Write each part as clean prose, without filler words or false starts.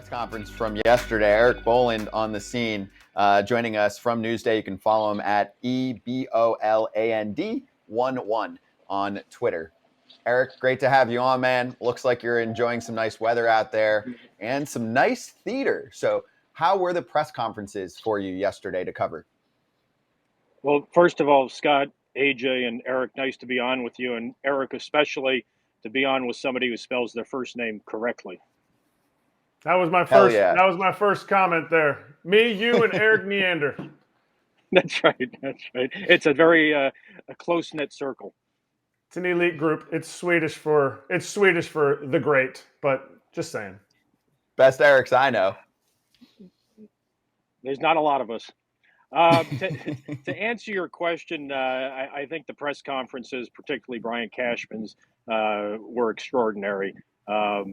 press conference from yesterday. Erik Boland on the scene, joining us from Newsday. You can follow him at EBOLAND11 on Twitter. Erik, great to have you on, man. Looks like you're enjoying some nice weather out there and some nice theater. So how were the press conferences for you yesterday to cover? Well, first of all, Scott, AJ, and Erik, nice to be on with you. And Erik, especially to be on with somebody who spells their first name correctly. That was my Hell first. yeah. That was my first comment there. Me, you, and Eric Neander. That's right. That's right. It's a very a close-knit circle. It's an elite group. It's Swedish for the great, but just saying. Best Eriks I know. There's not a lot of us. To answer your question, I think the press conferences, particularly Brian Cashman's, were extraordinary. I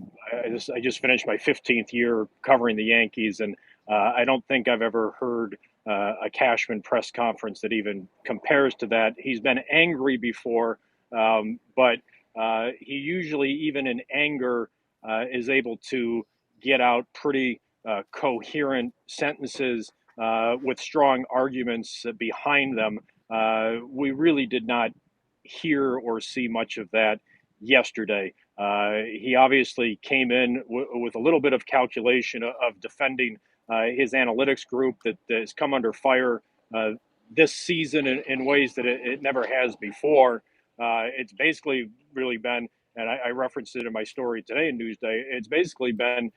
just finished my 15th year covering the Yankees, and I don't think I've ever heard a Cashman press conference that even compares to that. He's been angry before, but he usually, even in anger, is able to get out pretty coherent sentences with strong arguments behind them. We really did not hear or see much of that yesterday. He obviously came in with a little bit of calculation of defending his analytics group that has come under fire this season in ways that it never has before. It's basically really been, and I referenced it in my story today in Newsday, it's basically been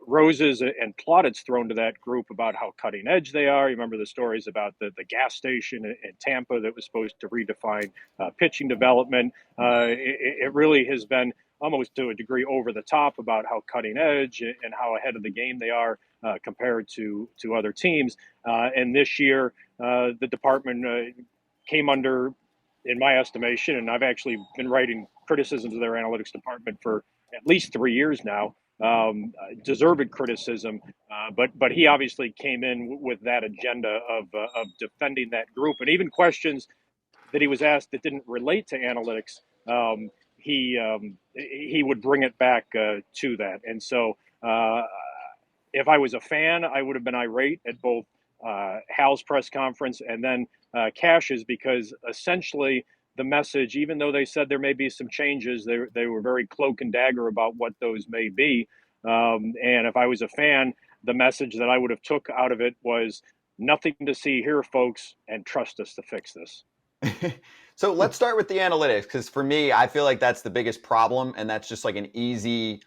roses and plaudits thrown to that group about how cutting edge they are. You remember the stories about the gas station in Tampa that was supposed to redefine pitching development. It really has been almost to a degree over the top about how cutting edge and how ahead of the game they are compared to other teams. And this year, the department came under, in my estimation, and I've actually been writing criticisms of their analytics department for at least 3 years now, deserved criticism, but he obviously came in with that agenda of defending that group, and even questions that he was asked that didn't relate to analytics, he would bring it back to that. And so if I was a fan, I would have been irate at both Hal's press conference and then Cash's, because essentially the message, even though they said there may be some changes, they were very cloak and dagger about what those may be. And if I was a fan, the message that I would have took out of it was nothing to see here, folks, and trust us to fix this. So let's start with the analytics, because for me, I feel like that's the biggest problem, and that's just like an easy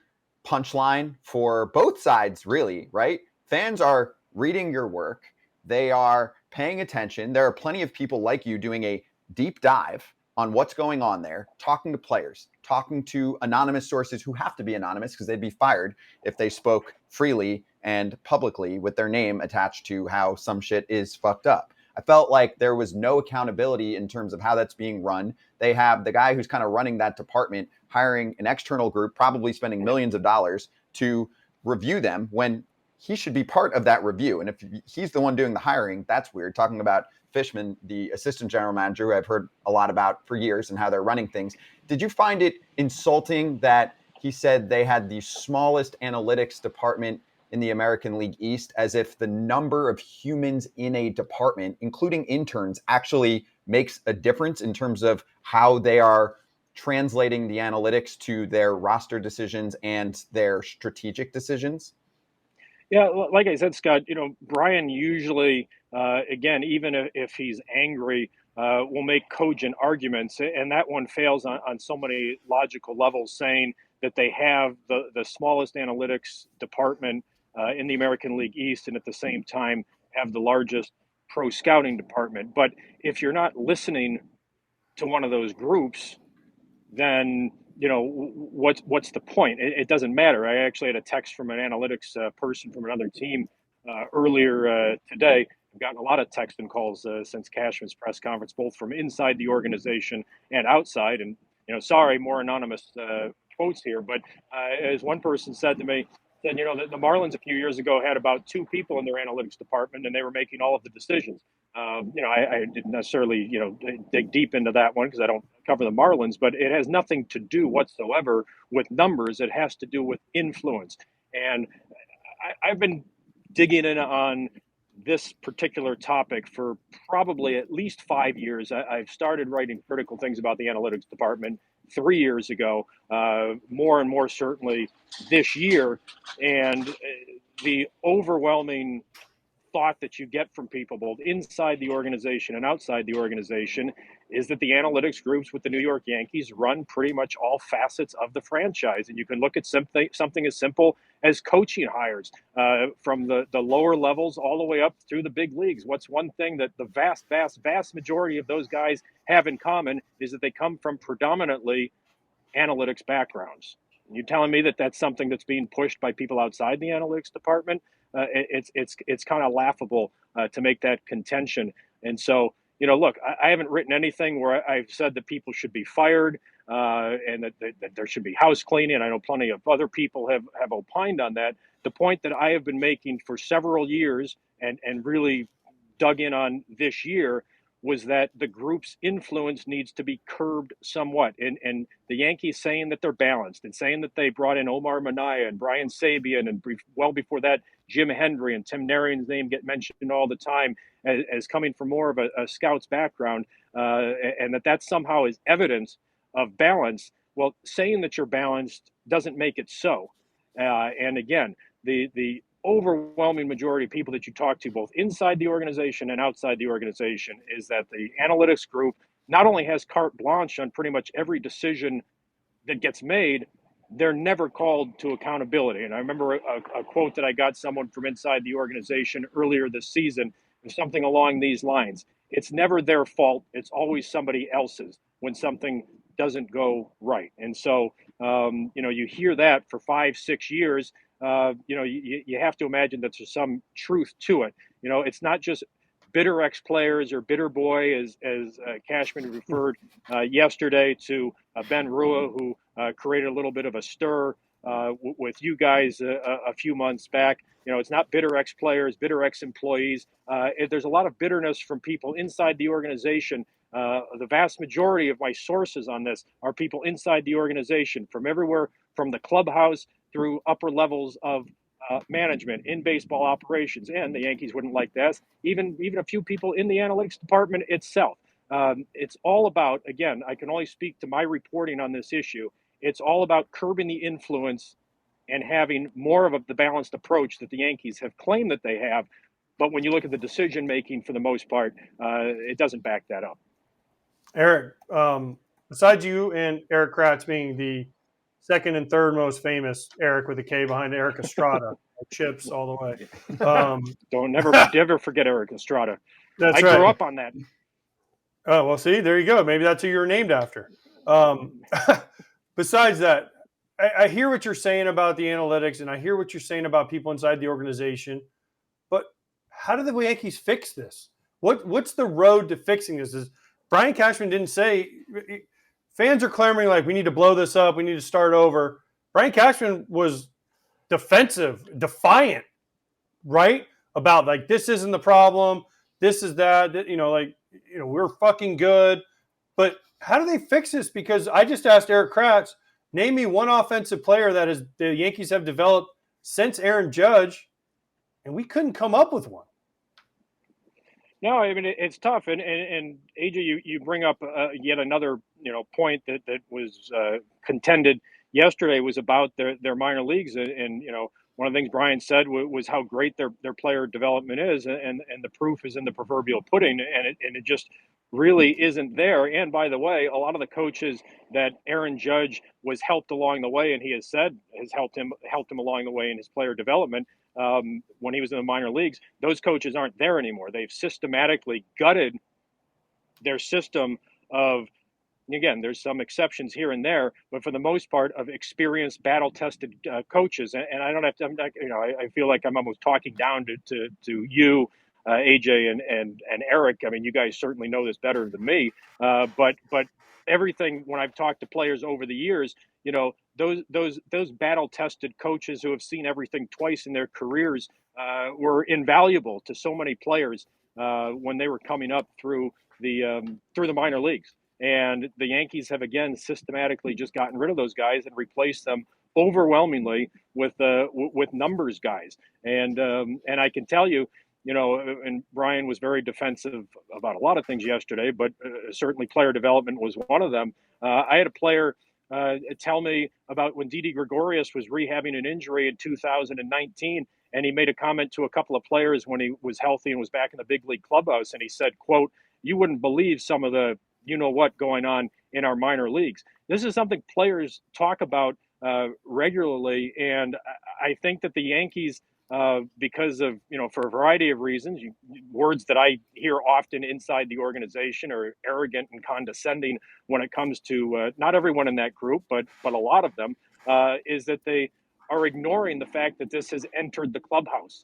punchline for both sides, really, right? Fans are reading your work. They are paying attention. There are plenty of people like you doing a deep dive on what's going on there, talking to players, talking to anonymous sources who have to be anonymous because they'd be fired if they spoke freely and publicly with their name attached to how some shit is fucked up. I felt like there was no accountability in terms of how that's being run. They have the guy who's kind of running that department hiring an external group, probably spending millions of dollars to review them when he should be part of that review. And if he's the one doing the hiring, that's weird. Talking about Fishman, the assistant general manager, who I've heard a lot about for years and how they're running things. Did you find it insulting that he said they had the smallest analytics department in the American League East, as if the number of humans in a department, including interns, actually makes a difference in terms of how they are translating the analytics to their roster decisions and their strategic decisions? Yeah, like I said, Scott, Brian usually, again, even if he's angry, will make cogent arguments. And that one fails on so many logical levels, saying that they have the smallest analytics department in the American League East, and at the same time have the largest pro scouting department. But if you're not listening to one of those groups, then what's the point? It doesn't matter. I actually had a text from an analytics person from another team earlier today. I've gotten a lot of text and calls since Cashman's press conference, both from inside the organization and outside. And sorry, more anonymous quotes here, but as one person said to me, said the Marlins a few years ago had about 2 people in their analytics department, and they were making all of the decisions. I didn't necessarily, dig deep into that one because I don't cover the Marlins, but it has nothing to do whatsoever with numbers. It has to do with influence. And I've been digging in on this particular topic for probably at least 5 years. I've started writing critical things about the analytics department 3 years ago, more and more certainly this year. And the overwhelming thought that you get from people both inside the organization and outside the organization is that the analytics groups with the New York Yankees run pretty much all facets of the franchise. And you can look at something as simple as coaching hires, from the lower levels all the way up through the big leagues. What's one thing that the vast majority of those guys have in common is that they come from predominantly analytics backgrounds. And you're telling me that that's something that's being pushed by people outside the analytics department? It's kind of laughable to make that contention. And so, look, I haven't written anything where I've said that people should be fired, and that there should be house cleaning. I know plenty of other people have opined on that. The point that I have been making for several years and really dug in on this year was that the group's influence needs to be curbed somewhat. And the Yankees saying that they're balanced and saying that they brought in Omar Minaya and Brian Sabian and well before that, Jim Hendry and Tim Narian's name get mentioned all the time as coming from more of a scout's background, and that somehow is evidence of balance. Well, saying that you're balanced doesn't make it so. And again, the overwhelming majority of people that you talk to, both inside the organization and outside the organization, is that the analytics group not only has carte blanche on pretty much every decision that gets made, they're never called to accountability. And I remember a quote that I got someone from inside the organization earlier this season, something along these lines. It's never their fault. It's always somebody else's when something doesn't go right. And so, you hear that for 5-6 years. You have to imagine that there's some truth to it. It's not just bitter ex-players or bitter boy, as Cashman referred yesterday to Ben Rua, who created a little bit of a stir with you guys a few months back. It's not bitter ex-players, bitter ex-employees. There's a lot of bitterness from people inside the organization. The vast majority of my sources on this are people inside the organization, from everywhere from the clubhouse through upper levels of management in baseball operations. And the Yankees wouldn't like this. Even a few people in the analytics department itself. It's all about, again, I can only speak to my reporting on this issue. It's all about curbing the influence and having more of the balanced approach that the Yankees have claimed that they have. But when you look at the decision making, for the most part, it doesn't back that up. Erik, besides you and Erik Kratz being the second and third most famous Erik with a K behind Erik Estrada, chips all the way. Don't never forget Erik Estrada. That's I grew up on that. Oh, well, see, there you go. Maybe that's who you're named after. Besides that, I hear what you're saying about the analytics, and I hear what you're saying about people inside the organization. But how do the Yankees fix this? What's the road to fixing this? Brian Cashman didn't say – fans are clamoring like, we need to blow this up, we need to start over. Brian Cashman was defensive, defiant, right? About like, this isn't the problem, this is that, we're fucking good. But how do they fix this? Because I just asked Erik Kratz, name me one offensive player that the Yankees have developed since Aaron Judge, and we couldn't come up with one. No, I mean, it's tough. And AJ, you bring up yet another, point that was contended yesterday was about their minor leagues. And one of the things Brian said was how great their player development is. And the proof is in the proverbial pudding. And it just really isn't there. And by the way, a lot of the coaches that Aaron Judge was helped along the way, and he has said has helped him along the way in his player development, when he was in the minor leagues, those coaches aren't there anymore. They've systematically gutted their system of, again, there's some exceptions here and there, but for the most part, of experienced, battle-tested coaches. And I don't have to, I feel like I'm almost talking down to you, AJ and Erik. I mean, you guys certainly know this better than me, but everything, when I've talked to players over the years, those battle-tested coaches who have seen everything twice in their careers were invaluable to so many players when they were coming up through the minor leagues. And the Yankees have, again, systematically just gotten rid of those guys and replaced them overwhelmingly with numbers guys, and I can tell you, and Brian was very defensive about a lot of things yesterday, but certainly player development was one of them. I had a player tell me about when Didi Gregorius was rehabbing an injury in 2019, and he made a comment to a couple of players when he was healthy and was back in the big league clubhouse, and he said, quote, "You wouldn't believe some of the what going on in our minor leagues." This is something players talk about regularly, and I think that the Yankees, because of for a variety of reasons, words that I hear often inside the organization are arrogant and condescending when it comes to not everyone in that group, but a lot of them, is that they are ignoring the fact that this has entered the clubhouse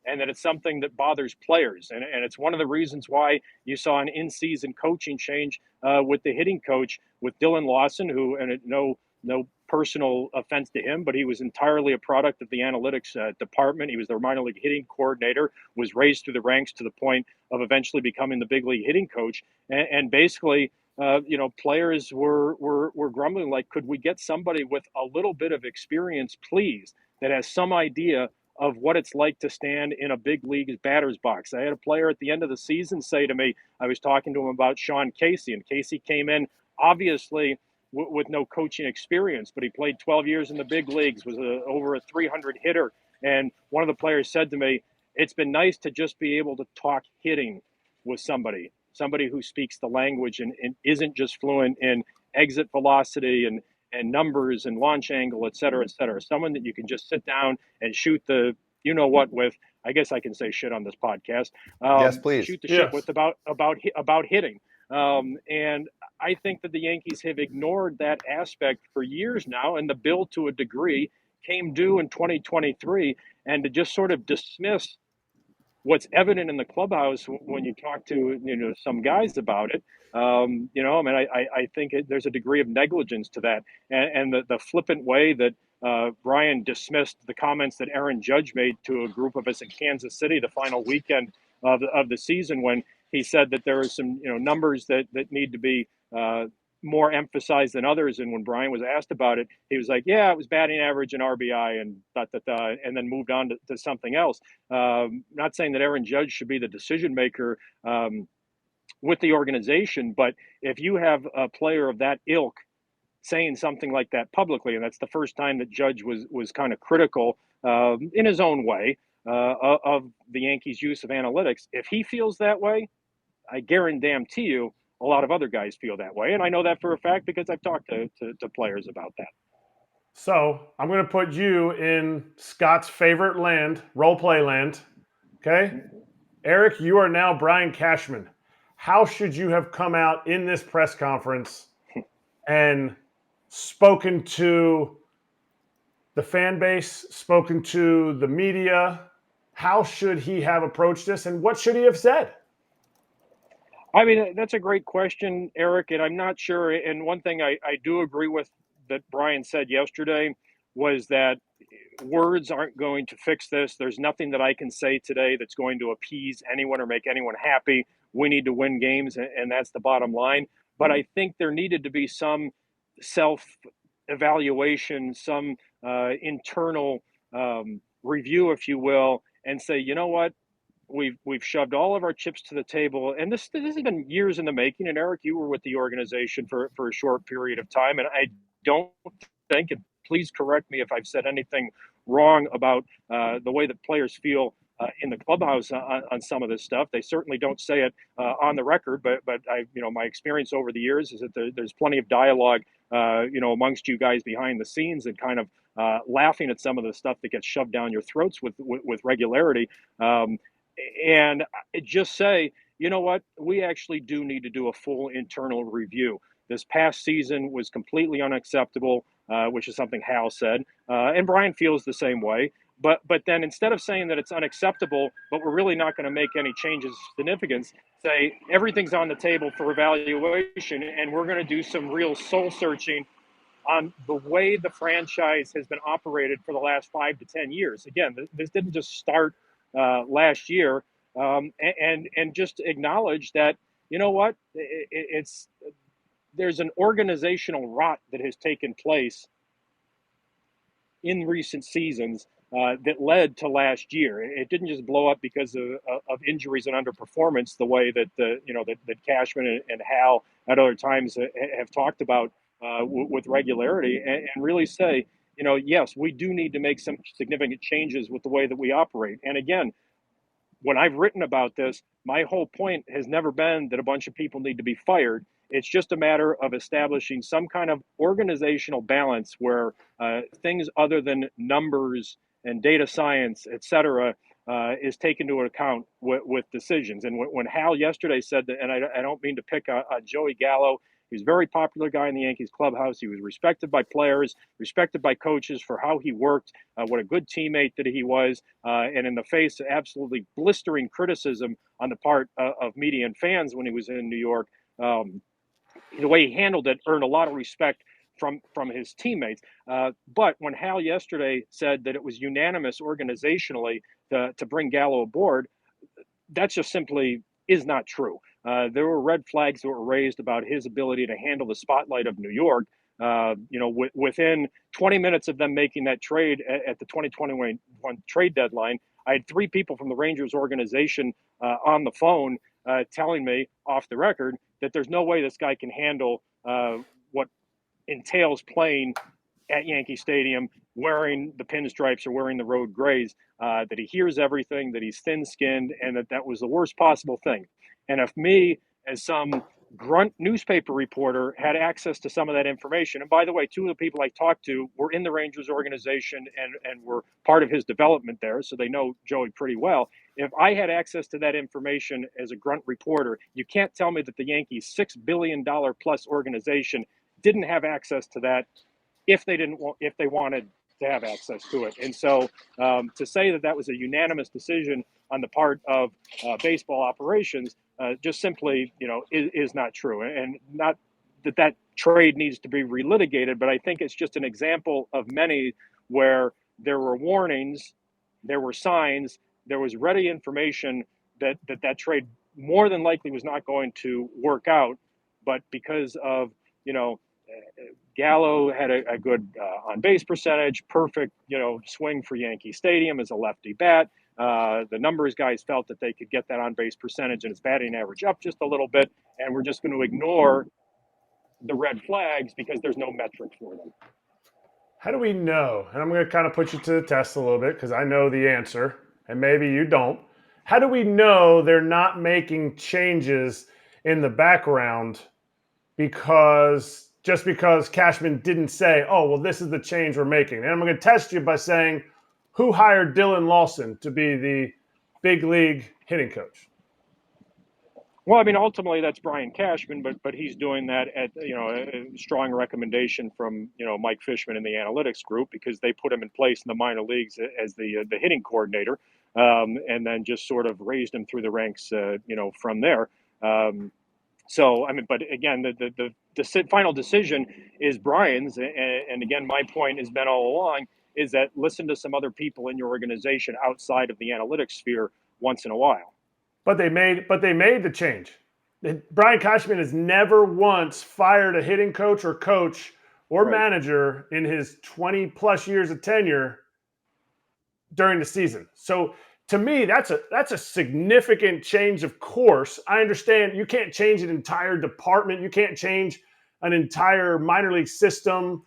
and that it's something that bothers players. And it's one of the reasons why you saw an in-season coaching change with the hitting coach, with Dylan Lawson, who, and no personal offense to him, but he was entirely a product of the analytics department. He was the minor league hitting coordinator, was raised through the ranks to the point of eventually becoming the big league hitting coach. And basically, players were grumbling, like, could we get somebody with a little bit of experience, please, that has some idea of what it's like to stand in a big league batter's box. I had a player at the end of the season say to me, I was talking to him about Sean Casey, and Casey came in obviously with no coaching experience, but he played 12 years in the big leagues, was over a 300 hitter. And one of the players said to me, it's been nice to just be able to talk hitting with somebody who speaks the language and isn't just fluent in exit velocity and numbers and launch angle, et cetera, et cetera. Someone that you can just sit down and shoot the with. I guess I can say shit on this podcast. Yes, please. Shoot the shit with about hitting. And I think that the Yankees have ignored that aspect for years now, and the bill, to a degree, came due in 2023, and to just sort of dismiss what's evident in the clubhouse when you talk to some guys about it. I think there's a degree of negligence to that, and the flippant way that Brian dismissed the comments that Aaron Judge made to a group of us in Kansas City the final weekend of the season, when he said that there are some numbers that need to be more emphasized than others. And when Brian was asked about it, he was like, yeah, it was batting average and RBI and and then moved on to something else. Not saying that Aaron Judge should be the decision maker with the organization, but if you have a player of that ilk saying something like that publicly, and that's the first time that Judge was kind of critical in his own way of the Yankees' use of analytics, if he feels that way, I guarantee you a lot of other guys feel that way. And I know that for a fact because I've talked to players about that. So I'm going to put you in Scott's favorite land, role play land. Okay? Erik, you are now Brian Cashman. How should you have come out in this press conference and spoken to the fan base, spoken to the media? How should he have approached this, and what should he have said? I mean, that's a great question, Erik, and I'm not sure. And one thing I do agree with that Brian said yesterday was that words aren't going to fix this. There's nothing that I can say today that's going to appease anyone or make anyone happy. We need to win games, and that's the bottom line. But I think there needed to be some self-evaluation, some internal review, if you will, and say, you know what? We've shoved all of our chips to the table, and this has been years in the making. And Erik, you were with the organization for a short period of time, and I don't think, and please correct me if I've said anything wrong about the way that players feel in the clubhouse on some of this stuff. They certainly don't say it on the record, but my experience over the years is that there's plenty of dialogue, amongst you guys behind the scenes, and kind of laughing at some of the stuff that gets shoved down your throats with regularity. And just say, you know what, we actually do need to do a full internal review. This past season was completely unacceptable, which is something Hal said, and Brian feels the same way. But then instead of saying that it's unacceptable, but we're really not going to make any changes of significance, say everything's on the table for evaluation, and we're going to do some real soul searching on the way the franchise has been operated for the last 5 to 10 years. Again, this didn't just start last year, and just acknowledge that, you know what, there's an organizational rot that has taken place in recent seasons that led to last year. It didn't just blow up because of injuries and underperformance, the way that that Cashman and Hal at other times have talked about with regularity, and really say, yes, we do need to make some significant changes with the way that we operate. And again, when I've written about this, my whole point has never been that a bunch of people need to be fired. It's just a matter of establishing some kind of organizational balance where things other than numbers and data science, et cetera, is taken into account with decisions. And when Hal yesterday said that, and I don't mean to pick on Joey Gallo, he's a very popular guy in the Yankees clubhouse. He was respected by players, respected by coaches for how he worked, what a good teammate that he was. And in the face of absolutely blistering criticism on the part of media and fans when he was in New York, the way he handled it earned a lot of respect from his teammates. But when Hal yesterday said that it was unanimous organizationally to bring Gallo aboard, that just simply is not true. There were red flags that were raised about his ability to handle the spotlight of New York. Within 20 minutes of them making that trade at the 2021 trade deadline, I had 3 people from the Rangers organization on the phone telling me off the record that there's no way this guy can handle what entails playing at Yankee Stadium wearing the pinstripes or wearing the road grays, that he hears everything, that he's thin-skinned, and that was the worst possible thing. And if me, as some grunt newspaper reporter, had access to some of that information, and by the way, 2 of the people I talked to were in the Rangers organization and were part of his development there, so they know Joey pretty well. If I had access to that information as a grunt reporter, you can't tell me that the Yankees' $6 billion plus organization didn't have access to that if they wanted to have access to it. And so to say that was a unanimous decision on the part of baseball operations just simply, is not true. And not that trade needs to be relitigated, but I think it's just an example of many where there were warnings, there were signs, there was ready information that trade more than likely was not going to work out. But because of, Gallo had a good on-base percentage, perfect, swing for Yankee Stadium as a lefty bat. The numbers guys felt that they could get that on-base percentage and his batting average up just a little bit, and we're just going to ignore the red flags because there's no metric for them. How do we know? And I'm going to kind of put you to the test a little bit because I know the answer, and maybe you don't. How do we know they're not making changes in the background because Cashman didn't say, oh, well, this is the change we're making? And I'm going to test you by saying, who hired Dylan Lawson to be the big league hitting coach? Well, I mean, ultimately that's Brian Cashman, but he's doing that at a strong recommendation from Mike Fishman in the analytics group, because they put him in place in the minor leagues as the hitting coordinator, and then just sort of raised him through the ranks, from there. So, I mean, but again, the final decision is Brian's. And again, my point has been all along is that listen to some other people in your organization outside of the analytics sphere once in a while. But they made the change. Brian Cashman has never once fired a hitting coach or manager in his 20 plus years of tenure during the season. So to me, that's a significant change of course. I understand you can't change an entire department. You can't change an entire minor league system.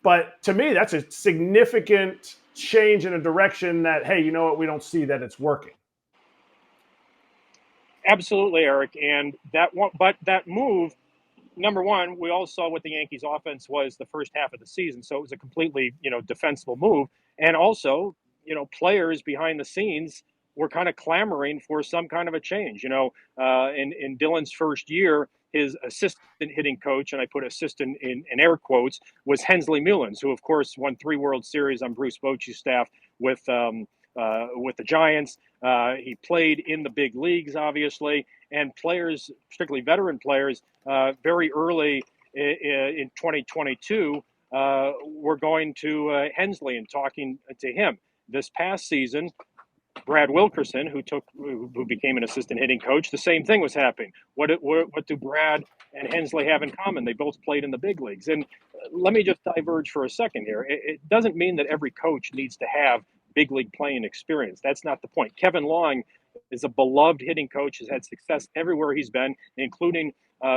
But to me, that's a significant change in a direction that, hey, you know what? We don't see that it's working. Absolutely, Eric. And that move, number one, we all saw what the Yankees offense was the first half of the season. So it was a completely, defensible move. And also, players behind the scenes were kind of clamoring for some kind of a change. In Dylan's first year, his assistant hitting coach, and I put assistant in air quotes, was Hensley Mullins, who of course won 3 World Series on Bruce Bochy's staff with the Giants. He played in the big leagues, obviously, and players, particularly veteran players, very early in 2022, were going to Hensley and talking to him. This past season, Brad Wilkerson, who became an assistant hitting coach, the same thing was happening. What do Brad and Hensley have in common? They both played in the big leagues. And let me just diverge for a second here. It doesn't mean that every coach needs to have big league playing experience. That's not the point. Kevin Long is a beloved hitting coach, has had success everywhere he's been, including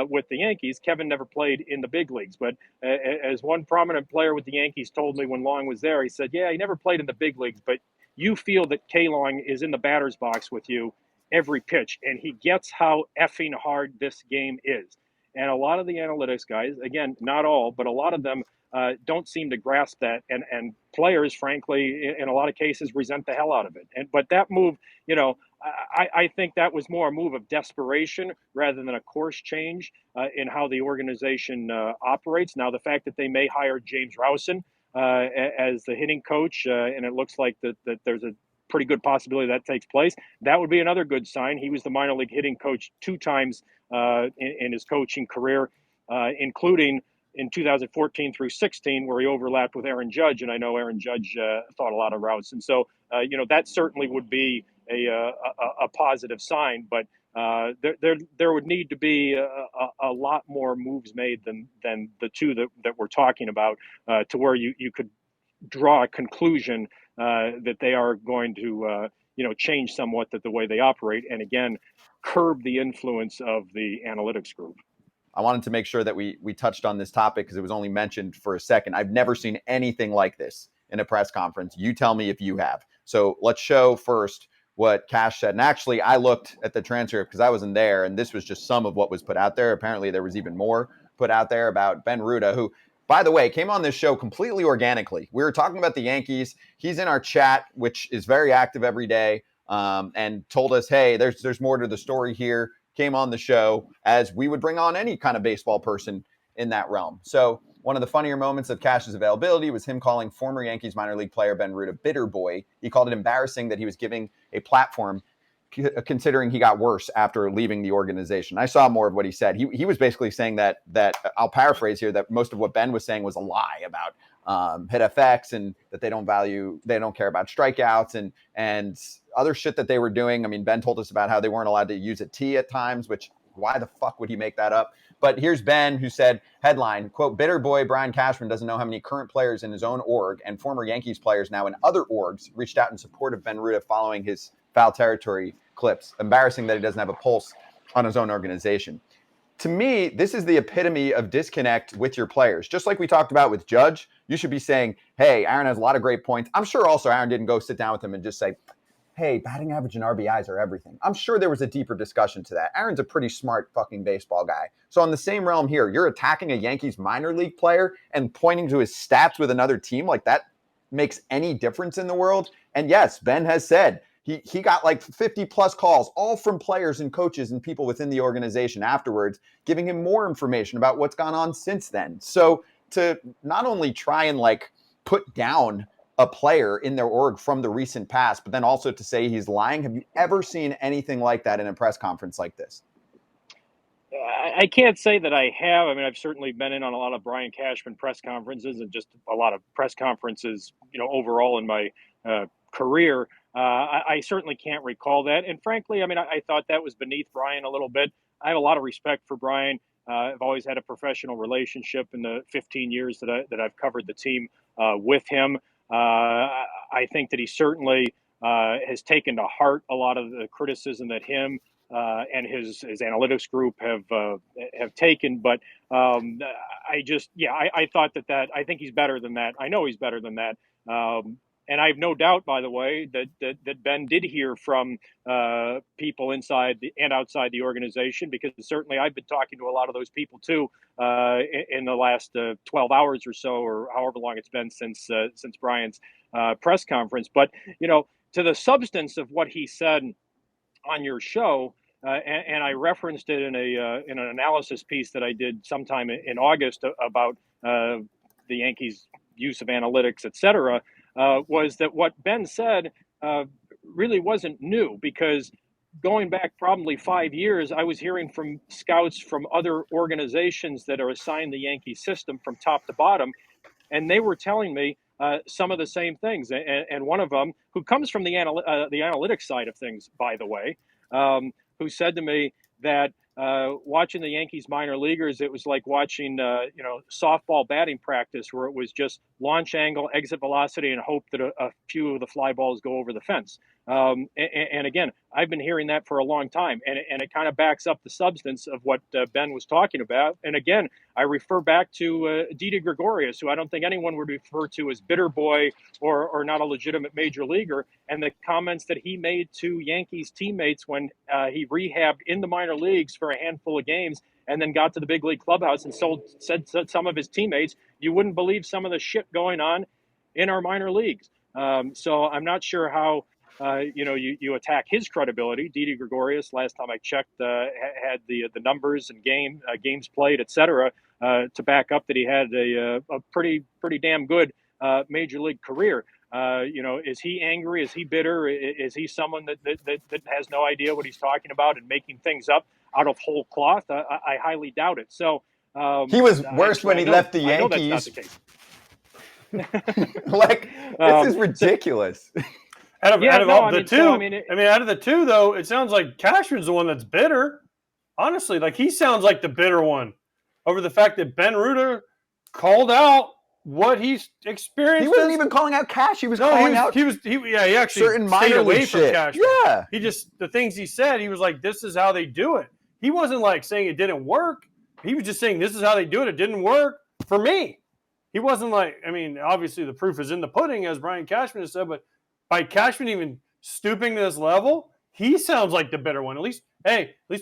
with the Yankees. Kevin never played in the big leagues, but as one prominent player with the Yankees told me when Long was there, he said, yeah, he never played in the big leagues, but you feel that K-Long is in the batter's box with you every pitch, and he gets how effing hard this game is. And a lot of the analytics guys, again, not all, but a lot of them don't seem to grasp that. And players, frankly, in a lot of cases, resent the hell out of it. But that move, I think that was more a move of desperation rather than a course change in how the organization operates. Now, the fact that they may hire James Rowson as the hitting coach, and it looks like that there's a pretty good possibility that takes place. That would be another good sign. He was the minor league hitting coach 2 times in his coaching career, including in 2014 through 16, where he overlapped with Aaron Judge, and I know Aaron Judge thought a lot of routes, and so that certainly would be a positive sign. But there would need to be a lot more moves made than the 2 that we're talking about to where you could draw a conclusion that they are going to change somewhat the way they operate, and again curb the influence of the analytics group. I wanted to make sure that we touched on this topic because it was only mentioned for a second. I've never seen anything like this in a press conference. You tell me if you have. So let's show first what Cash said. And actually, I looked at the transcript because I wasn't there, and this was just some of what was put out there. Apparently, there was even more put out there about Ben Ruda, who, by the way, came on this show completely organically. We were talking about the Yankees. He's in our chat, which is very active every day, and told us, hey, there's more to the story here. Came on the show as we would bring on any kind of baseball person in that realm. So one of the funnier moments of Cash's availability was him calling former Yankees minor league player Ben Ruda bitter boy. He called it embarrassing that he was giving a platform considering he got worse after leaving the organization. I saw more of what he said. He was basically saying that I'll paraphrase here, that most of what Ben was saying was a lie about hit FX and that they don't care about strikeouts and other shit that they were doing. I mean, Ben told us about how they weren't allowed to use a T at times, which why the fuck would he make that up? But here's Ben, who said, headline, quote, bitter boy Brian Cashman doesn't know how many current players in his own org and former Yankees players now in other orgs reached out in support of Ben Ruda following his foul territory clips. Embarrassing that he doesn't have a pulse on his own organization. To me, this is the epitome of disconnect with your players. Just like we talked about with Judge, you should be saying, hey, Aaron has a lot of great points. I'm sure also Aaron didn't go sit down with him and just say, hey, batting average and RBIs are everything. I'm sure there was a deeper discussion to that. Aaron's a pretty smart fucking baseball guy. So on the same realm here, you're attacking a Yankees minor league player and pointing to his stats with another team like that makes any difference in the world. And yes, Ben has said he got like 50 plus calls, all from players and coaches and people within the organization afterwards, giving him more information about what's gone on since then. So to not only try and like put down a player in their org from the recent past, but then also to say he's lying. Have you ever seen anything like that in a press conference like this? I can't say that I have. I mean, I've certainly been in on a lot of Brian Cashman press conferences and just a lot of press conferences, overall in my career. I certainly can't recall that. And frankly, I mean, I thought that was beneath Brian a little bit. I have a lot of respect for Brian. I've always had a professional relationship in the 15 years that I've covered the team with him. I think that he certainly has taken to heart a lot of the criticism that him and his analytics group have taken. But I thought that I think he's better than that. I know he's better than that. And I have no doubt, by the way, that Ben did hear from people inside and outside the organization, because certainly I've been talking to a lot of those people too in the last 12 hours or so, or however long it's been since Brian's press conference. But to the substance of what he said on your show, and I referenced it in an analysis piece that I did sometime in August about the Yankees' use of analytics, et cetera. Was that what Ben said really wasn't new, because going back probably 5 years, I was hearing from scouts from other organizations that are assigned the Yankee system from top to bottom, and they were telling me some of the same things. And one of them, who comes from the analytics side of things, by the way, who said to me that watching the Yankees minor leaguers, it was like watching softball batting practice, where it was just launch angle, exit velocity, and hope that a few of the fly balls go over the fence. And again, I've been hearing that for a long time, and it kind of backs up the substance of what Ben was talking about. And again, I refer back to Didi Gregorius, who I don't think anyone would refer to as bitter boy or not a legitimate major leaguer, and the comments that he made to Yankees teammates when he rehabbed in the minor leagues for a handful of games and then got to the big league clubhouse and said to some of his teammates, "You wouldn't believe some of the shit going on in our minor leagues." So I'm not sure how you attack his credibility. Didi Gregorius, last time I checked, had the numbers and games played, etc., to back up that he had a pretty damn good major league career. Is he angry? Is he bitter? Is he someone that has no idea what he's talking about and making things up out of whole cloth? I highly doubt it. So he was worse when he left the Yankees. I know that's not the case. Like, this is ridiculous. Out of the two, though, it sounds like Cashman's the one that's bitter. Honestly, like, he sounds like the bitter one over the fact that Ben Rutter called out what he's experienced. He wasn't even calling out Cash. He was calling out. He actually certain minor away league from shit. Cashman. Yeah. The things he said, he was like, "This is how they do it." He wasn't like saying it didn't work. He was just saying, "This is how they do it. It didn't work for me." He wasn't like, I mean, obviously the proof is in the pudding, as Brian Cashman has said, but by Cashman even stooping to this level, he sounds like the bitter one. At least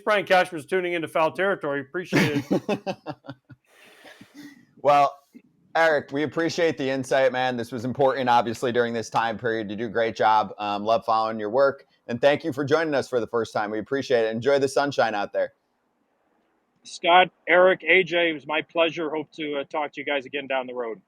Brian Cashman's tuning into foul territory. Appreciate it. Well, Erik, we appreciate the insight, man. This was important, obviously, during this time period. You do a great job. Love following your work. And thank you for joining us for the first time. We appreciate it. Enjoy the sunshine out there. Scott, Erik, AJ, it was my pleasure. Hope to talk to you guys again down the road.